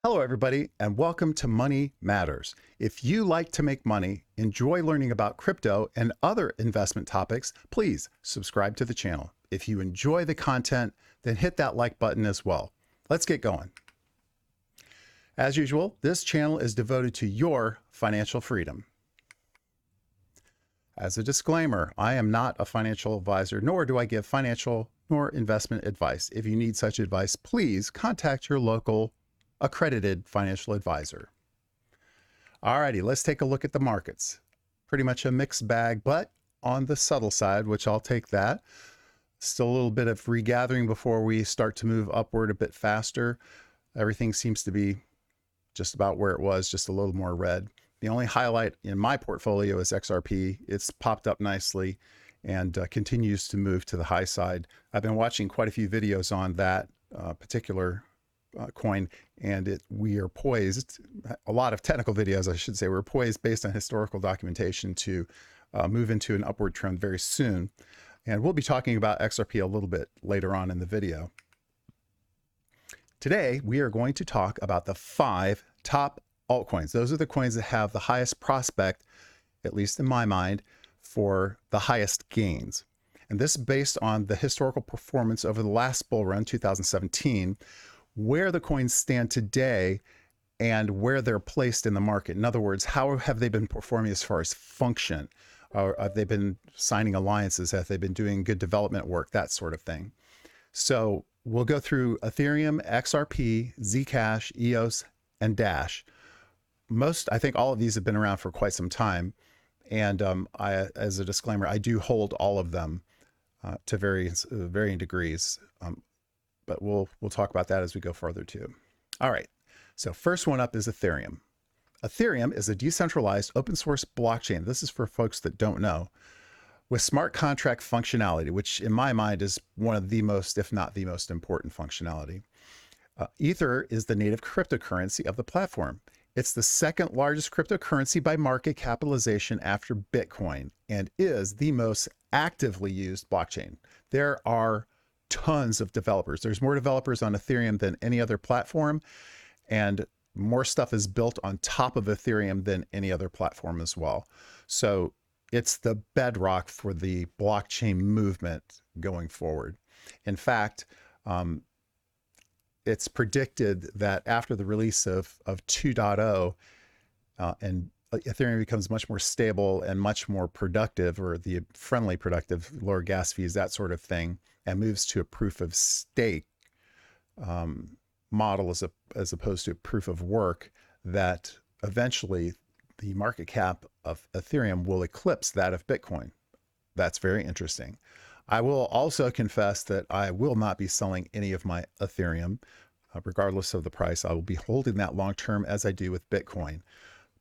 Hello, everybody, and welcome to Money Matters. If you like to make money, enjoy learning about crypto and other investment topics, please subscribe to the channel. If you enjoy the content, then hit that like button as well. Let's get going. As usual, this channel is devoted to your financial freedom. As a disclaimer, I am not a financial advisor, nor do I give financial nor investment advice. If you need such advice, please contact your local accredited financial advisor. Alrighty, let's take a look at the markets. Pretty much a mixed bag, but on the subtle side, which I'll take that. Still a little bit of regathering before we start to move upward a bit faster. Everything seems to be just about where it was, just a little more red. The only highlight in my portfolio is XRP. It's popped up nicely and continues to move to the high side. I've been watching quite a few videos on that particular coin, and we are poised, a lot of technical videos I should say, we're poised based on historical documentation to move into an upward trend very soon. And we'll be talking about XRP a little bit later on in the video. Today we are going to talk about the 5 top altcoins. Those are the coins that have the highest prospect, at least in my mind, for the highest gains. And this is based on the historical performance over the last bull run, 2017, where the coins stand today and where they're placed in the market. In other words, how have they been performing as far as function? Or have they been signing alliances? Have they been doing good development work? That sort of thing. So we'll go through Ethereum, XRP, Zcash, EOS, and Dash. I think all of these have been around for quite some time. And as a disclaimer, I do hold all of them to varying degrees. But we'll talk about that as we go further too. All right, so first one up is Ethereum. Ethereum is a decentralized open source blockchain. This is for folks that don't know, with smart contract functionality, which in my mind is one of the most, if not the most important functionality. Ether is the native cryptocurrency of the platform. It's the second largest cryptocurrency by market capitalization after Bitcoin and is the most actively used blockchain. There are tons of developers. There's more developers on Ethereum than any other platform, and more stuff is built on top of Ethereum than any other platform as well. So it's the bedrock for the blockchain movement going forward. In fact, it's predicted that after the release of 2.0 and Ethereum becomes much more stable and much more productive, or the friendly productive, lower gas fees, that sort of thing, and moves to a proof of stake model as opposed to a proof of work, that eventually the market cap of Ethereum will eclipse that of Bitcoin. That's very interesting. I will also confess that I will not be selling any of my Ethereum, regardless of the price. I will be holding that long term as I do with Bitcoin.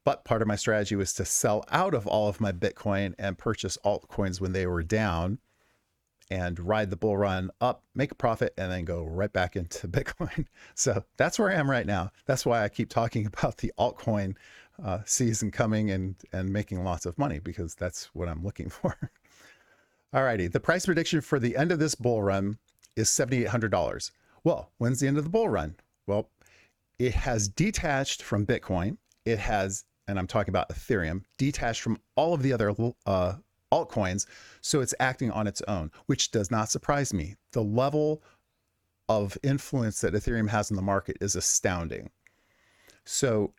But part of my strategy was to sell out of all of my Bitcoin and purchase altcoins when they were down and ride the bull run up, make a profit, and then go right back into Bitcoin. So that's where I am right now. That's why I keep talking about the altcoin season coming and making lots of money, because that's what I'm looking for. Alrighty, the price prediction for the end of this bull run is $7,800. Well, when's the end of the bull run? Well, it has detached from Bitcoin. It has, and I'm talking about Ethereum, detached from all of the other altcoins, so it's acting on its own, which does not surprise me. The level of influence that Ethereum has in the market is astounding. So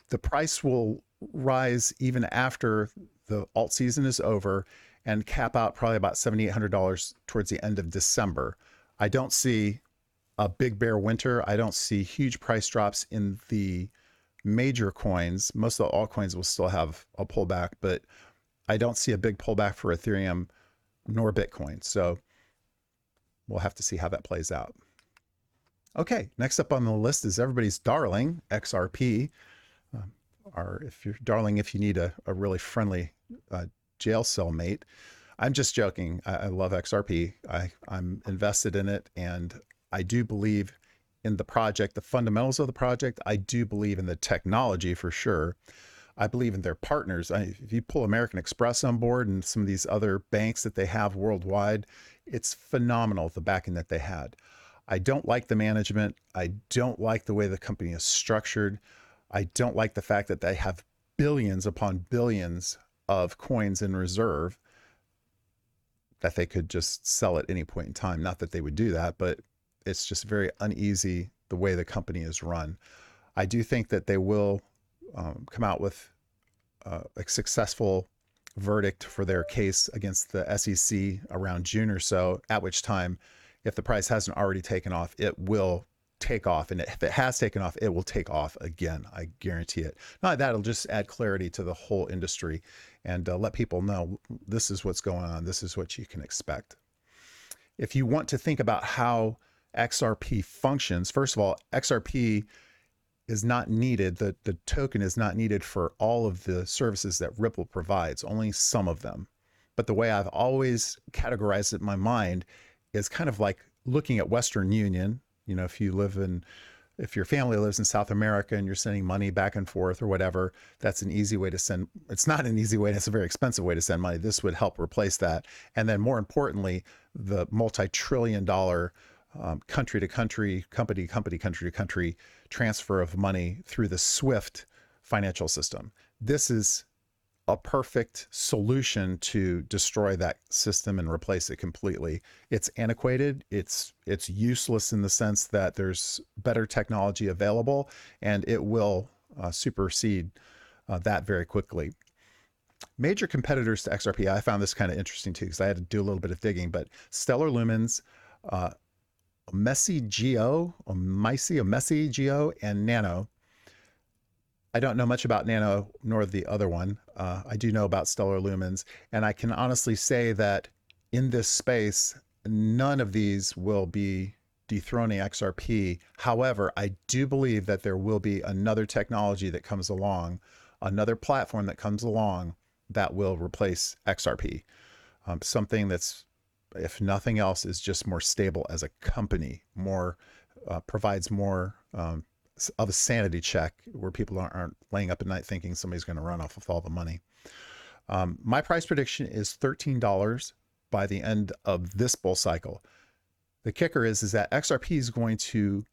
the price will rise even after the alt season is over and cap out probably about $7,800 towards the end of December. I don't see a big bear winter. I don't see huge price drops in the major coins. Most of the altcoins will still have a pullback, but I don't see a big pullback for Ethereum nor Bitcoin. So we'll have to see how that plays out. Okay, next up on the list is everybody's darling, XRP. Or if you need a really friendly jail cell mate. I'm just joking. I love XRP. I'm invested in it, and I do believe in the project, the fundamentals of the project. I do believe in the technology for sure. I believe in their partners. If you pull American Express on board and some of these other banks that they have worldwide, it's phenomenal, the backing that they had. I don't like the management. I don't like the way the company is structured. I don't like the fact that they have billions upon billions of coins in reserve that they could just sell at any point in time. Not that they would do that, but it's just very uneasy the way the company is run. I do think that they will come out with a successful verdict for their case against the SEC around June or so, at which time, if the price hasn't already taken off, it will take off. And if it has taken off, it will take off again. I guarantee it. Not like that, it'll just add clarity to the whole industry and let people know this is what's going on. This is what you can expect. If you want to think about how XRP functions, first of all, XRP is not needed. The token is not needed for all of the services that Ripple provides, only some of them. But the way I've always categorized it in my mind is kind of like looking at Western Union. You know, if your family lives in South America and you're sending money back and forth or whatever, that's an easy way to send. It's not an easy way. It's a very expensive way to send money. This would help replace that. And then more importantly, the multi-trillion-dollar country to country, company to country transfer of money through the SWIFT financial system. This is a perfect solution to destroy that system and replace it completely. It's antiquated. It's useless in the sense that there's better technology available, and it will supersede that very quickly. Major competitors to XRP, I found this kind of interesting too, because I had to do a little bit of digging, but Stellar Lumens, Messi Geo, and Nano. I don't know much about Nano nor the other one. I do know about Stellar Lumens, and I can honestly say that in this space, none of these will be dethroning XRP. However, I do believe that there will be another technology that comes along, another platform that comes along that will replace XRP. Something that's, if nothing else, is just more stable as a company, more provides more of a sanity check where people aren't laying up at night thinking somebody's going to run off with all the money. My price prediction is $13 by the end of this bull cycle. The kicker is that XRP is going to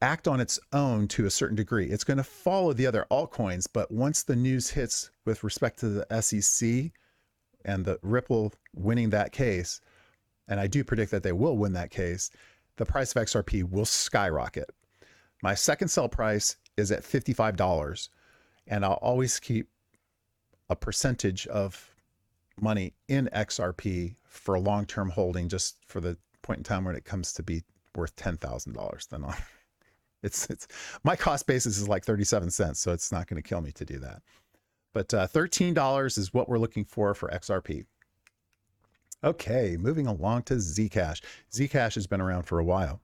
act on its own to a certain degree. It's going to follow the other altcoins, but once the news hits with respect to the SEC and the Ripple winning that case, and I do predict that they will win that case, the price of XRP will skyrocket. My second sell price is at $55, and I'll always keep a percentage of money in XRP for long-term holding, just for the point in time when it comes to be worth $10,000. Then it's my cost basis is like 37 cents, so it's not going to kill me to do that. But $13 is what we're looking for XRP. Okay, moving along to Zcash. Zcash has been around for a while.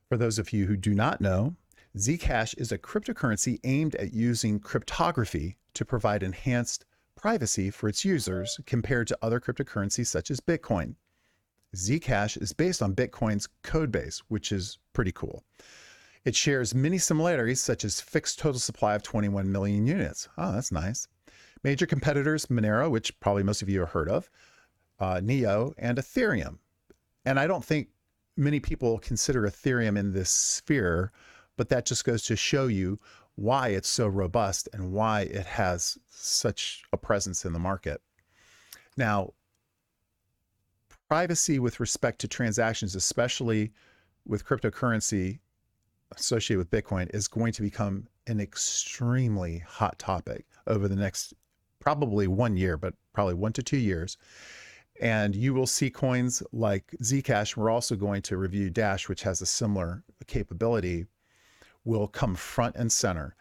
For those of you who do not know, Zcash is a cryptocurrency aimed at using cryptography to provide enhanced privacy for its users compared to other cryptocurrencies such as Bitcoin. Zcash is based on Bitcoin's code base, which is pretty cool. It shares many similarities, such as fixed total supply of 21 million units. Oh, that's nice. Major competitors, Monero, which probably most of you have heard of, Neo, and Ethereum. And I don't think many people consider Ethereum in this sphere, but that just goes to show you why it's so robust and why it has such a presence in the market. Now, privacy with respect to transactions, especially with cryptocurrency associated with Bitcoin, is going to become an extremely hot topic over the next probably 1 year, but probably 1 to 2 years. And you will see coins like Zcash. We're also going to review Dash, which has a similar capability, will come front and center.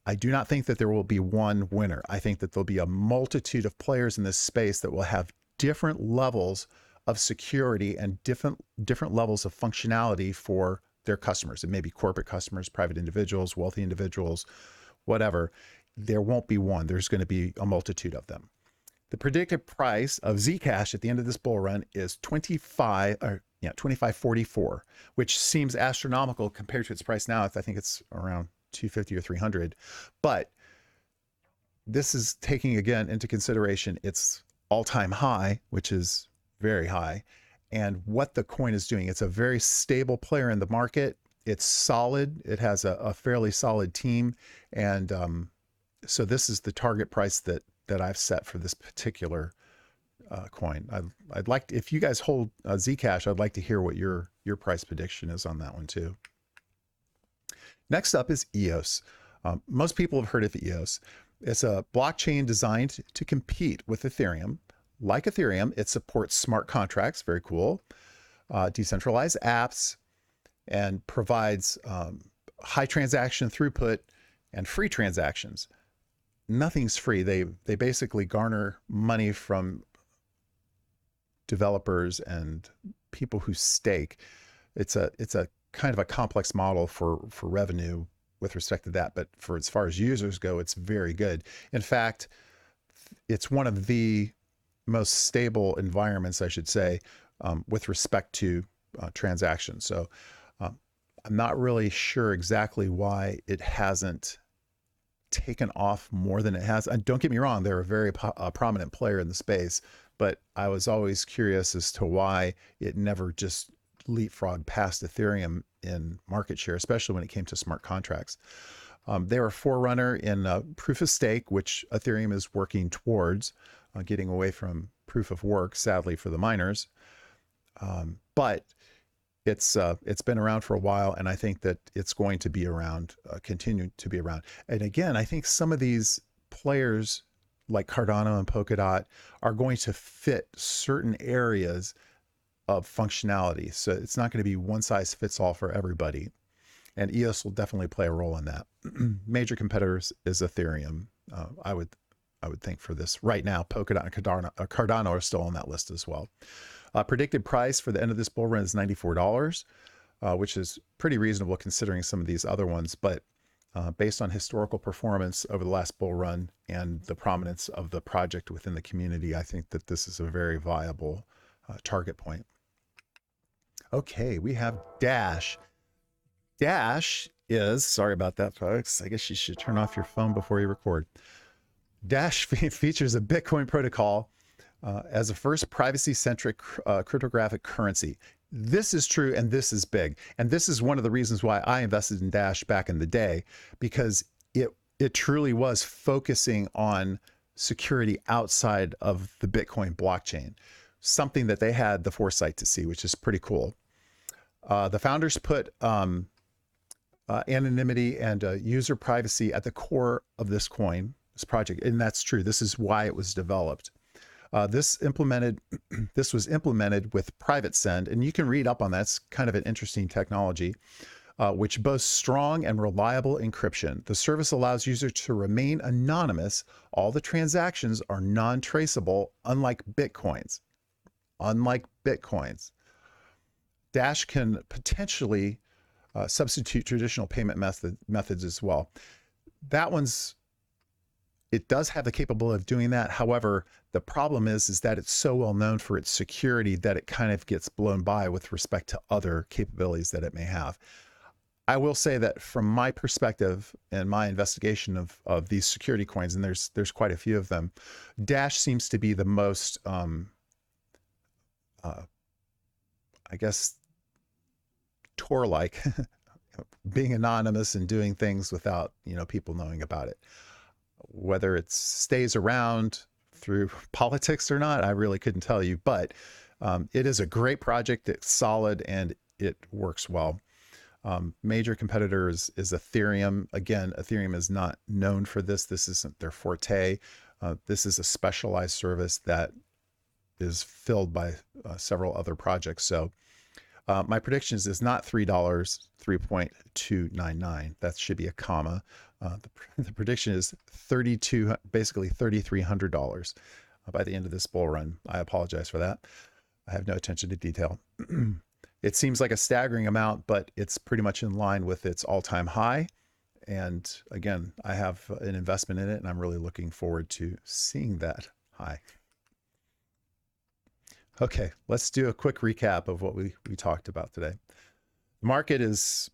I do not think that there will be one winner. I think that there'll be a multitude of players in this space that will have different levels of security and different levels of functionality for their customers. It may be corporate customers, private individuals, wealthy individuals, whatever. There won't be one. There's going to be a multitude of them. The predicted price of Zcash at the end of this bull run is $25.44, which seems astronomical compared to its price now. I think it's around $250 or $300. But this is taking again into consideration its all-time high, which is very high, and what the coin is doing. It's a very stable player in the market. It's solid. It has a fairly solid team. And so this is the target price that I've set for this particular coin. I'd like to, if you guys hold Zcash, I'd like to hear what your price prediction is on that one too. Next up is EOS. Most people have heard of EOS. It's a blockchain designed to compete with Ethereum. Like Ethereum, it supports smart contracts, very cool, decentralized apps, and provides high transaction throughput and free transactions. Nothing's free. They basically garner money from developers and people who stake. It's a kind of a complex model for revenue with respect to that, but for as far as users go, it's very good. In fact, it's one of the most stable environments, I should say, with respect to transactions. So I'm not really sure exactly why it hasn't taken off more than it has. And don't get me wrong, they're a very prominent player in the space, but I was always curious as to why it never just leapfrogged past Ethereum in market share, especially when it came to smart contracts. They were a forerunner in proof of stake, which Ethereum is working towards getting away from proof of work, sadly for the miners. But it's been around for a while, and I think that it's going to be around, continue to be around. And again, I think some of these players like Cardano and Polkadot are going to fit certain areas of functionality. So it's not going to be one size fits all for everybody. And EOS will definitely play a role in that. Major competitors is Ethereum. I would think for this right now. Polkadot and Cardano are still on that list as well. Predicted price for the end of this bull run is $94, which is pretty reasonable considering some of these other ones. But based on historical performance over the last bull run and the prominence of the project within the community, I think that this is a very viable target point. Okay, we have Dash. Dash is, sorry about that, folks. I guess you should turn off your phone before you record. Dash features a Bitcoin protocol as a first privacy-centric cryptographic currency. This is true, and this is big. And this is one of the reasons why I invested in Dash back in the day, because it truly was focusing on security outside of the Bitcoin blockchain, something that they had the foresight to see, which is pretty cool. The founders put anonymity and user privacy at the core of this coin, this project, and that's true. This is why it was developed. This was implemented with private send, and you can read up on that. It's kind of an interesting technology, which boasts strong and reliable encryption. The service allows users to remain anonymous. All the transactions are non-traceable, unlike Bitcoins. Dash can potentially substitute traditional payment methods as well. That one's, it does have the capability of doing that. However, the problem is that it's so well known for its security that it kind of gets blown by with respect to other capabilities that it may have. I will say that from my perspective and my investigation of these security coins, and there's quite a few of them, Dash seems to be the most, I guess, Tor-like, being anonymous and doing things without, people knowing about it. Whether it stays around through politics or not, I really couldn't tell you, but it is a great project. It's solid and it works well. Major competitors is Ethereum. Again, Ethereum is not known for this. This isn't their forte. This is a specialized service that is filled by several other projects. So my predictions is not $3, 3.299. That should be a comma. The prediction is basically $3,300 by the end of this bull run. I apologize for that. I have no attention to detail. It seems like a staggering amount, but it's pretty much in line with its all-time high. And again, I have an investment in it, and I'm really looking forward to seeing that high. Okay, let's do a quick recap of what we talked about today. The market is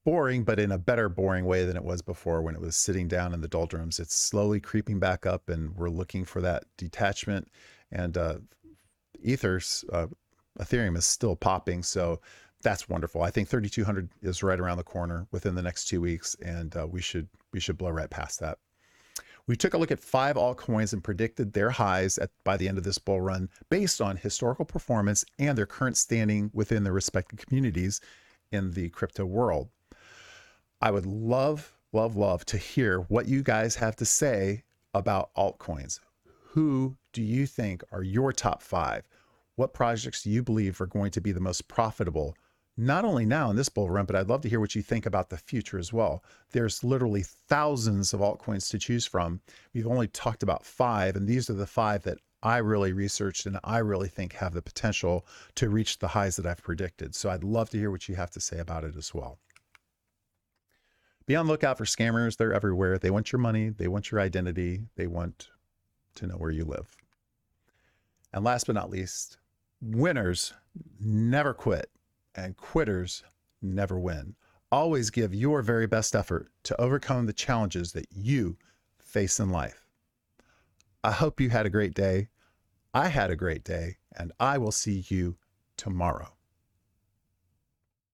boring, but in a better boring way than it was before when it was sitting down in the doldrums. It's slowly creeping back up, and we're looking for that detachment. And Ether's Ethereum is still popping. So that's wonderful. I think 3,200 is right around the corner within the next 2 weeks, and we should blow right past that. We took a look at 5 altcoins and predicted their highs by the end of this bull run based on historical performance and their current standing within their respective communities in the crypto world. I would love to hear what you guys have to say about altcoins. Who do you think are your top 5? What projects do you believe are going to be the most profitable, not only now in this bull run, but I'd love to hear what you think about the future as well. There's literally thousands of altcoins to choose from. We've only talked about 5, and these are the 5 that I really researched and I really think have the potential to reach the highs that I've predicted. So I'd love to hear what you have to say about it as well. Be on the lookout for scammers. They're everywhere. They want your money. They want your identity. They want to know where you live. And last but not least, winners never quit. And quitters never win. Always give your very best effort to overcome the challenges that you face in life. I hope you had a great day. I had a great day, and I will see you tomorrow.